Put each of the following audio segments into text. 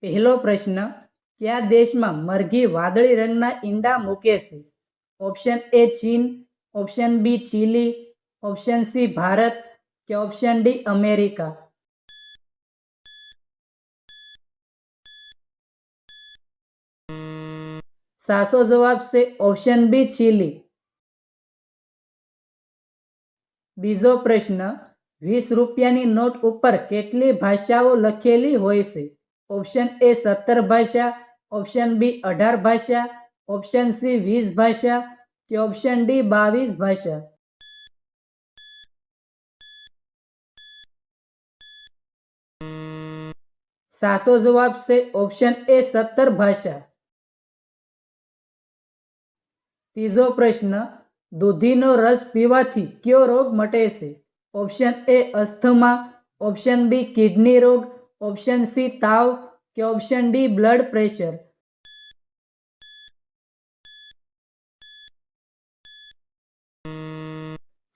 પહેલો પ્રશ્ન, કયા દેશમાં મરઘી વાદળી રંગના ઈંડા મૂકે છે? ઓપ્શન એ ચીન, option B Chile, option C Bharat કે ઓપ્શન ડી અમેરિકા? સાચો જવાબ છે ઓપ્શન બી ચીલી. બીજો પ્રશ્ન, 20 રૂપિયાની નોટ ઉપર કેટલી ભાષાઓ લખેલી હોય છે? ઓપ્શન એ 17 ભાષા, ઓપ્શન બી 18 ભાષા, ઓપ્શન સી 20 ભાષા કે ઓપ્શન ડી 22 ભાષા? સાચો જવાબ છે ઓપ્શન એ 17 ભાષા. ત્રીજો પ્રશ્ન, દૂધીનો રસ પીવાથી કયો રોગ મટે છે? Option A asthma, option B kidney રોગ, ઓપ્શન સી તાવ કે ઓપ્શન ડી બ્લડ પ્રેશર?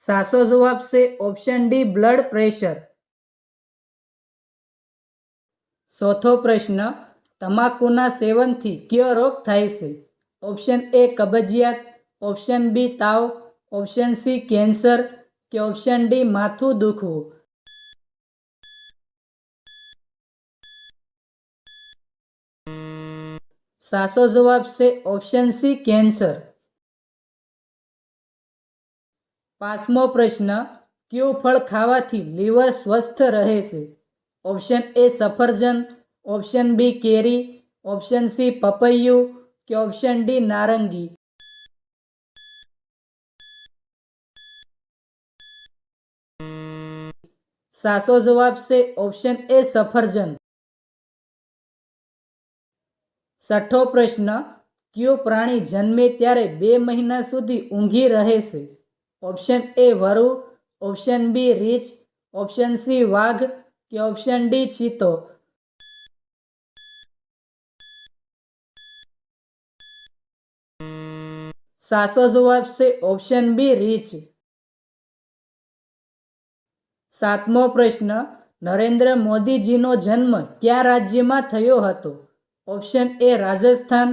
સાચો જવાબ છે ઓપ્શન ડી બ્લડ પ્રેશર. ચોથો પ્રશ્ન, તમાકુના સેવનથી કયો રોગ થાય છે? ઓપ્શન એ કબજિયાત, ઓપ્શન બી તાવ, ઓપ્શન સી કેન્સર કે ઓપ્શન ડી માથું દુખવું? સાચો જવાબ છે ઓપ્શન સી કેન્સર. પાંચમો પ્રશ્ન, કયું ફળ ખાવાથી લીવર સ્વસ્થ રહે છે? ઓપ્શન એ સફરજન, ઓપ્શન બી કેરી, ઓપ્શન સી પપૈયું કે ઓપ્શન ડી નારંગી? સાચો જવાબ છે ઓપ્શન એ સફરજન. છઠ્ઠો પ્રશ્ન, કયું પ્રાણી જન્મે ત્યારે 2 મહિના સુધી ઊંઘી રહે છે? ઓપ્શન એ વરુ, ઓપ્શન બી રીંછ, ઓપ્શન સી વાઘ કે ઓપ્શન ડી ચિત્તો? સાચો જવાબ છે ઓપ્શન બી રીંછ. સાતમો પ્રશ્ન, નરેન્દ્ર મોદીજીનો જન્મ કયા રાજ્યમાં થયો હતો? Option A Rajasthan,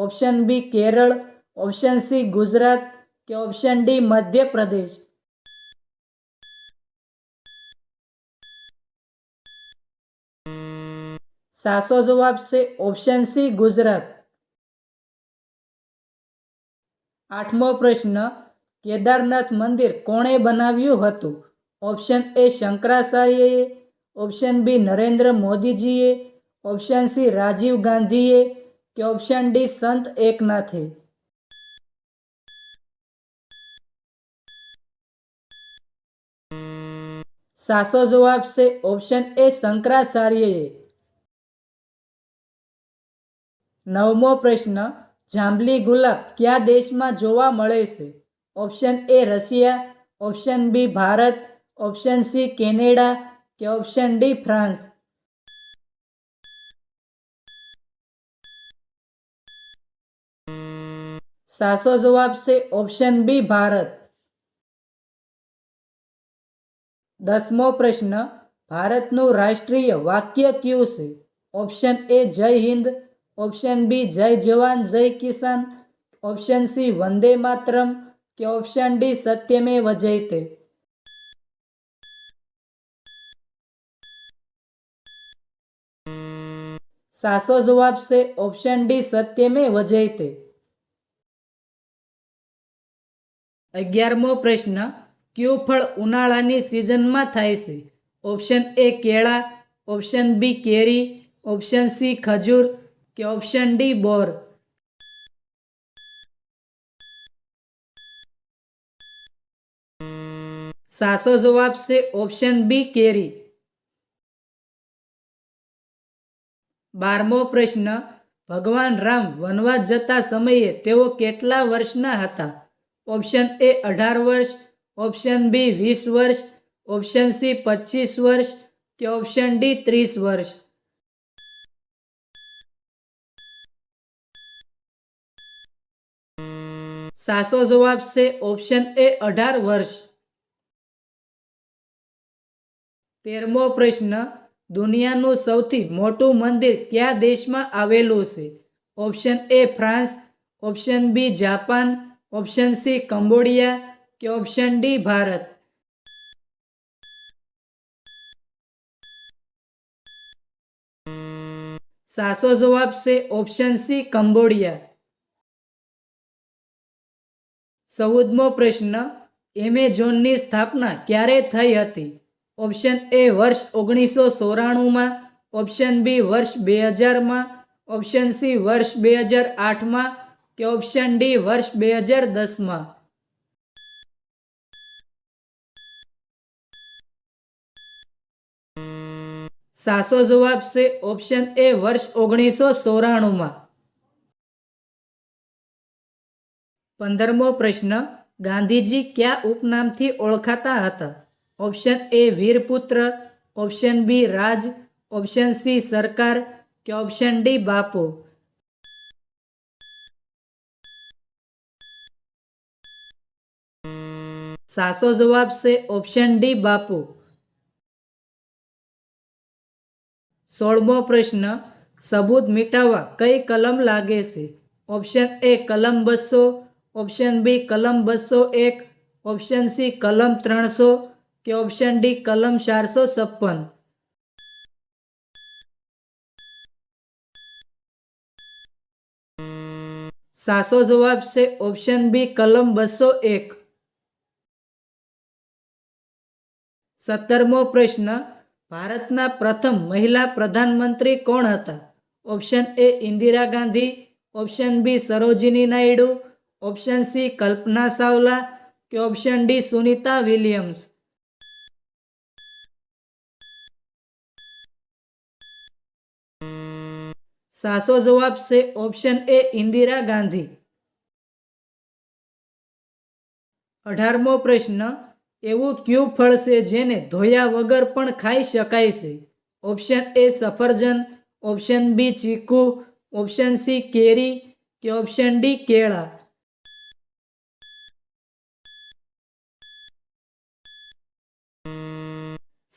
option B Kerala, option C Gujarat કે ઓપ્શન ડી મધ્યપ્રદેશ? સાચો જવાબ છે ઓપ્શન સી ગુજરાત. આઠમો પ્રશ્ન, કેદારનાથ મંદિર કોણે બનાવ્યું હતું? ઓપ્શન એ શંકરાચાર્યએ, ઓપ્શન બી નરેન્દ્ર મોદીજીએ, ઓપ્શન સી રાજીવ ગાંધીએ કે ઓપ્શન ડી સંત એકનાથે? સાચો જવાબ છે ઓપ્શન એ શંકરાચાર્યએ. નવમો પ્રશ્ન, જાંબલી ગુલાબ કયા દેશમાં જોવા મળે છે? Option A Russia, option B Bharat, option C Canada કે ઓપ્શન ડી ફ્રાન્સ? સાચો જવાબ છે ઓપ્શન બી ભારત. દસમો પ્રશ્ન, ભારતનું રાષ્ટ્રીય વાક્ય કયું છે? ઓપ્શન એ જય હિન્દ, ઓપ્શન બી જય જવાન જય કિસાન, ઓપ્શન સી વંદે માતરમ કે ઓપ્શન ડી સત્યમેવ જયતે? સાચો જવાબ છે ઓપ્શન ડી સત્યમેવ જયતે. 11મો પ્રશ્ન, કયું ફળ ઉનાળાની સિઝનમાં થાય છે? ઓપ્શન એ કેળા, ઓપ્શન બી કેરી, ઓપ્શન સી ખજૂર કે ઓપ્શન ડી બોર? સાચો જવાબ છે ઓપ્શન બી કેરી. 12મો પ્રશ્ન, ભગવાન રામ વનવાસ જતા સમયે તેઓ કેટલા વર્ષના હતા? ઓપ્શન એ 18 વર્ષ, ઓપ્શન બી 20 વર્ષ, ઓપ્શન સી 25 વર્ષ કે ઓપ્શન ડી 30 વર્ષ? સાચો જવાબ છે ઓપ્શન એ 18 વર્ષ. 13મો પ્રશ્ન, દુનિયાનું સૌથી મોટું મંદિર કયા દેશમાં આવેલું છે? Option A France, option B Japan, option C Cambodia કે ઓપ્શન ડી ભારત. સાચો જવાબ છે ઓપ્શન સી કંબોડિયા. 14મો પ્રશ્ન, એમેઝોનની સ્થાપના ક્યારે થઈ હતી? ઓપ્શન એ વર્ષ 1994માં, ઓપ્શન બી વર્ષ 2000માં, ઓપ્શન સી વર્ષ 2008માં કે ઓપ્શન ડી વર્ષ 2010માં. સાચો જવાબ છે ઓપ્શન એ વર્ષ 1994માં. 15મો પ્રશ્ન, ગાંધીજી કયા ઉપનામથી ઓળખાતા હતા? ઓપ્શન એ વીરપુત્ર, ઓપ્શન બી રાજ, ઓપ્શન સી સરકાર કે ઓપ્શન ડી બાપુ. સાચો જવાબ છે ઓપ્શન ડી બાપુ. 16મો પ્રશ્ન, સબૂત મિટાવવા કઈ કલમ લાગે છે? ઓપ્શન એ કલમ 200, ઓપ્શન બી કલમ 201, ઓપ્શન સી કલમ 300 કે ઓપ્શન ડી કલમ 456. સાચો જવાબ છે ઓપ્શન બી કલમ 201. 17મો પ્રશ્ન, ભારતના પ્રથમ મહિલા પ્રધાનમંત્રી કોણ હતા? Option A Indira Gandhi, option B Sarojini Naidu, option C Kalpana Chawla કે ઓપ્શન ડી સુનિતા વિલિયમ્સ. સાચો જવાબ છે ઓપ્શન એ ઇન્દિરા ગાંધી. 18મો પ્રશ્ન, એવું કયું ફળ છે જેને ધોયા વગર પણ ખાઈ શકાય છે? ઓપ્શન એ સફરજન, ઓપ્શન બી ચીકુ, ઓપ્શન સી કેરી કે ઓપ્શન ડી કેળા.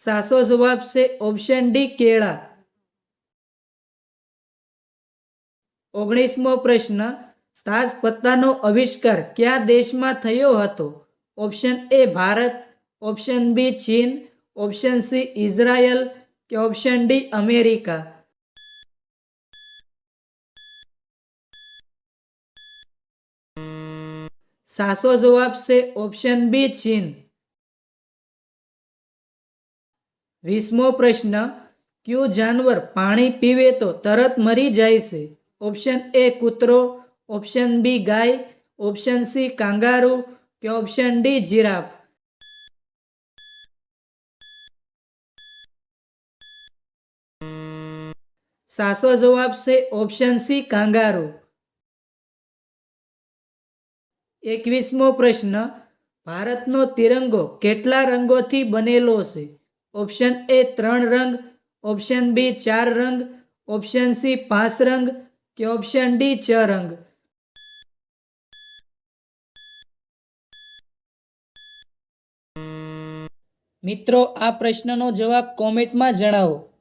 સાચો જવાબ છે ઓપ્શન ડી કેળા. 19મો પ્રશ્ન, તાજ પત્તાનો આવિષ્કાર કયા દેશમાં થયો હતો? Option A Bharat, option B ચીન, ઓપ્શન સી ઇઝરાયલ કે ઓપ્શન ડી અમેરિકા. સાચો જવાબ છે ઓપ્શન બી ચીન. 20મો પ્રશ્ન, કયું જાનવર પાણી પીવે તો તરત મરી જાય છે? ઓપ્શન એ કૂતરો, ઓપ્શન બી ગાય, ઓપ્શન સી કાંગારૂ કે ઓપ્શન ડી જીરાફ. સાચો જવાબ છે ઓપ્શન સી કાંગારૂ. 21મો પ્રશ્ન, ભારતનો તિરંગો કેટલા રંગોથી બનેલો છે? ઓપ્શન એ 3 રંગ, ઓપ્શન બી 4 રંગ, ઓપ્શન સી 5 રંગ કે ઓપ્શન ડી 6 રંગ. મિત્રો, આ પ્રશ્નનો જવાબ કોમેન્ટમાં જણાવો.